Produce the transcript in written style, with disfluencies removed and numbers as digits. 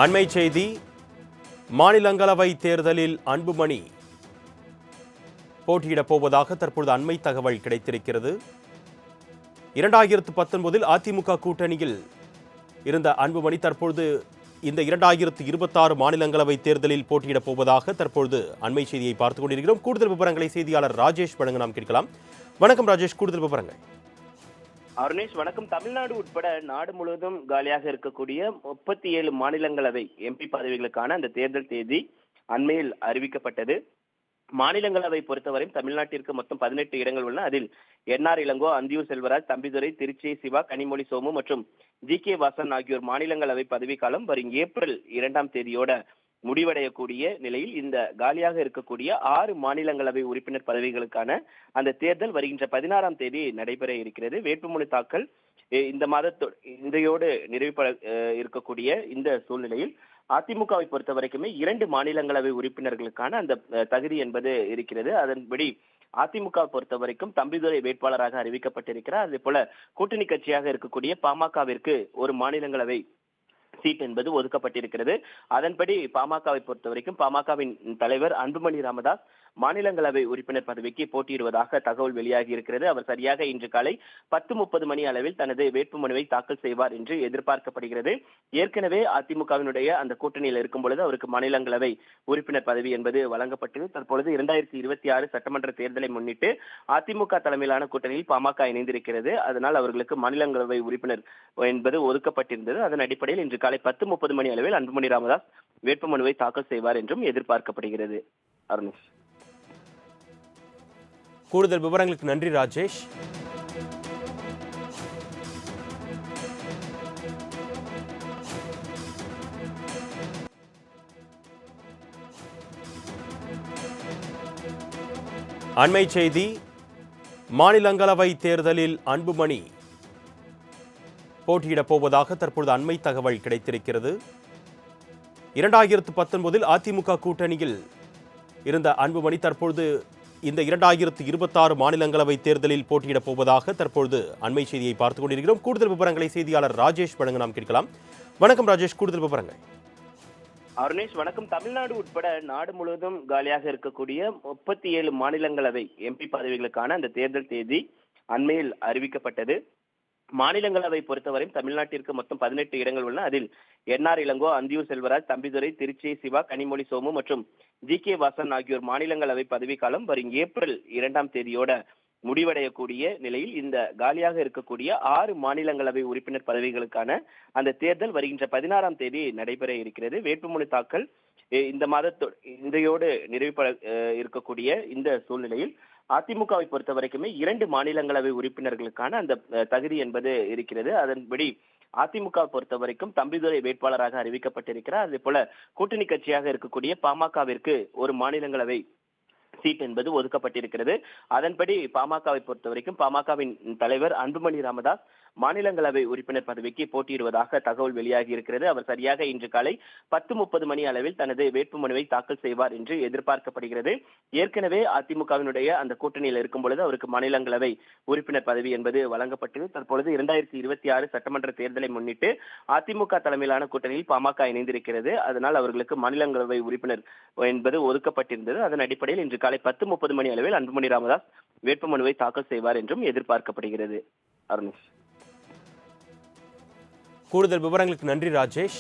அண்மை செய்தி. மாநிலங்களவை தேர்தலில் அன்புமணி போட்டியிடப் போவதாக தற்பொழுது அண்மை தகவல் கிடைத்திருக்கிறது. 2019 அதிமுக கூட்டணியில் இருந்த அன்புமணி தற்பொழுது இந்த 2026 மாநிலங்களவை தேர்தலில் போட்டியிடப் போவதாக தற்பொழுது அண்மை செய்தியை பார்த்துக் கொண்டிருக்கிறோம். கூடுதல் விவரங்களை செய்தியாளர் ராஜேஷ் வழங்க நாம் கேட்கலாம். வணக்கம் ராஜேஷ், கூடுதல் விவரங்கள். அருணேஷ் வணக்கம். தமிழ்நாடு உட்பட நாடு முழுவதும் காலியாக இருக்கக்கூடிய 37 மாநிலங்களவை எம்பி பதவிகளுக்கான அந்த தேர்தல் தேதி அண்மையில் அறிவிக்கப்பட்டது. மாநிலங்களவை பொறுத்தவரை தமிழ்நாட்டிற்கு மொத்தம் 18 இடங்கள் உள்ளன. அதில் என்ஆர் இளங்கோ, அந்தியூர் செல்வராஜ், தம்பிதுரை, திருச்சி சிவா, கனிமொழி சோமு மற்றும் ஜி.கே. வாசன் ஆகியோர் மாநிலங்களவை பதவிக்காலம் வரும் ஏப்ரல் 2ஆம் தேதியோட முடிவடையக்கூடிய நிலையில் இந்த காலியாக இருக்கக்கூடிய 6 மாநிலங்களவை உறுப்பினர் பதவிகளுக்கான அந்த தேர்தல் வருகின்ற 16ஆம் தேதி நடைபெற இருக்கிறது. வேட்புமனு தாக்கல் இந்த இன்றையோடு நிறைவு இருக்கக்கூடிய இந்த சூழ்நிலையில் அதிமுகவை பொறுத்த வரைக்குமே 2 மாநிலங்களவை உறுப்பினர்களுக்கான அந்த தகுதி என்பது இருக்கிறது. அதன்படி அதிமுக பொறுத்த வரைக்கும் தம்பிதுரை வேட்பாளராக அறிவிக்கப்பட்டிருக்கிறார். அதே போல கூட்டணி கட்சியாக இருக்கக்கூடிய பாமகவிற்கு ஒரு மாநிலங்களவை சீட் என்பது ஒதுக்கப்பட்டிருக்கிறது. அதன்படி பாமகவை பொறுத்த வரைக்கும் பாமகவின் தலைவர் அன்புமணி ராமதாஸ் மாநிலங்களவை உறுப்பினர் பதவிக்கு போட்டியிடுவதாக தகவல் வெளியாகி இருக்கிறது. அவர் சரியாக இன்று காலை 10:30 மணி அளவில் தனது வேட்புமனுவை தாக்கல் செய்வார் என்று எதிர்பார்க்கப்படுகிறது. ஏற்கனவே அதிமுகவினுடைய அந்த கூட்டணியில் இருக்கும் பொழுது அவருக்கு மாநிலங்களவை உறுப்பினர் பதவி என்பது வழங்கப்பட்டது. தற்பொழுது 2026 சட்டமன்ற தேர்தலை முன்னிட்டு அதிமுக தலைமையிலான கூட்டணியில் பாமக இணைந்திருக்கிறது. அதனால் அவர்களுக்கு மாநிலங்களவை உறுப்பினர் என்பது ஒதுக்கப்பட்டிருந்தது. அதன் அடிப்படையில் இன்று காலை 10:30 மணி அளவில் அன்புமணி ராமதாஸ் வேட்புமனுவை தாக்கல் செய்வார் என்றும் எதிர்பார்க்கப்படுகிறது. அருணேஷ், கூடுதல் விவரங்களுக்கு நன்றி ராஜேஷ். அண்மை செய்தி. மாநிலங்களவை தேர்தலில் அன்புமணி போட்டியிடப் போவதாக தற்பொழுது அண்மை தகவல் கிடைத்திருக்கிறது. 2019 அதிமுக கூட்டணியில் இருந்த அன்புமணி தற்பொழுது இந்த 2026 மாநிலங்களவை தேர்தலில் போட்டியிடப் போவதாக தற்பொழுது அண்மை செய்தியை பார்த்துக் கொண்டிருக்கிறோம். கூடுதல் விவரங்களை செய்தியாளர் ராஜேஷ் வழங்க நாம் கேட்கலாம். வணக்கம் ராஜேஷ், கூடுதல் விவரங்கள். அருணேஷ் வணக்கம். தமிழ்நாடு உட்பட நாடு முழுவதும் காலியாக இருக்கக்கூடிய 37 மாநிலங்களவை எம்பி பதவிகளுக்கான அந்த தேர்தல் தேதி அண்மையில் அறிவிக்கப்பட்டது. மாநிலங்களவை பொறுத்தவரை தமிழ்நாட்டிற்கு மொத்தம் 18 இடங்கள் உள்ளன. அதில் என்ஆர் இளங்கோ, அந்தியூர் செல்வராஜ், தம்பிதுரை, திருச்சி சிவா, கனிமொழி சோமு மற்றும் ஜி.கே. வாசன் ஆகியோர் மாநிலங்களவை பதவிக்காலம் வரும் ஏப்ரல் 2ஆம் தேதியோட முடிவடையக்கூடிய நிலையில் இந்த காலியாக இருக்கக்கூடிய 6 மாநிலங்களவை உறுப்பினர் பதவிகளுக்கான அந்த தேர்தல் வருகின்ற 16ஆம் தேதி நடைபெற இருக்கிறது. வேட்புமனு தாக்கல் இந்த இன்றையோடு நிறைவு இருக்கக்கூடிய இந்த சூழ்நிலையில் அதிமுகவை பொறுத்த வரைக்குமே 2 மாநிலங்களவை உறுப்பினர்களுக்கான அந்த தகுதி என்பது இருக்கிறது. அதன்படி அதிமுக பொறுத்த வரைக்கும் தம்பிதுரை வேட்பாளராக அறிவிக்கப்பட்டிருக்கிறார். அதே போல கூட்டணி கட்சியாக இருக்கக்கூடிய பாமகவிற்கு ஒரு மாநிலங்களவை சீட் என்பது ஒதுக்கப்பட்டிருக்கிறது. அதன்படி பாமகவை பொறுத்த வரைக்கும் பாமகவின் தலைவர் அன்புமணி ராமதாஸ் மாநிலங்களவை உறுப்பினர் பதவிக்கு போட்டியிடுவதாக தகவல் வெளியாகி இருக்கிறது. அவர் சரியாக இன்று காலை 10:30 மணி அளவில் தனது வேட்புமனுவை தாக்கல் செய்வார் என்று எதிர்பார்க்கப்படுகிறது. ஏற்கனவே அதிமுகவினுடைய அந்த கூட்டணியில் இருக்கும் பொழுது அவருக்கு மாநிலங்களவை உறுப்பினர் பதவி என்பது வழங்கப்பட்டது. தற்பொழுது 2026 சட்டமன்ற தேர்தலை முன்னிட்டு அதிமுக தலைமையிலான கூட்டணியில் பாமக இணைந்திருக்கிறது. அதனால் அவர்களுக்கு மாநிலங்களவை உறுப்பினர் என்பது ஒதுக்கப்பட்டிருந்தது. அதன் அடிப்படையில் இன்று காலை 10:30 மணி அளவில் அன்புமணி ராமதாஸ் வேட்புமனுவை தாக்கல் செய்வார் என்றும் எதிர்பார்க்கப்படுகிறது. அருணேஷ், கூடுதல் விவரங்களுக்கு நன்றி ராஜேஷ்.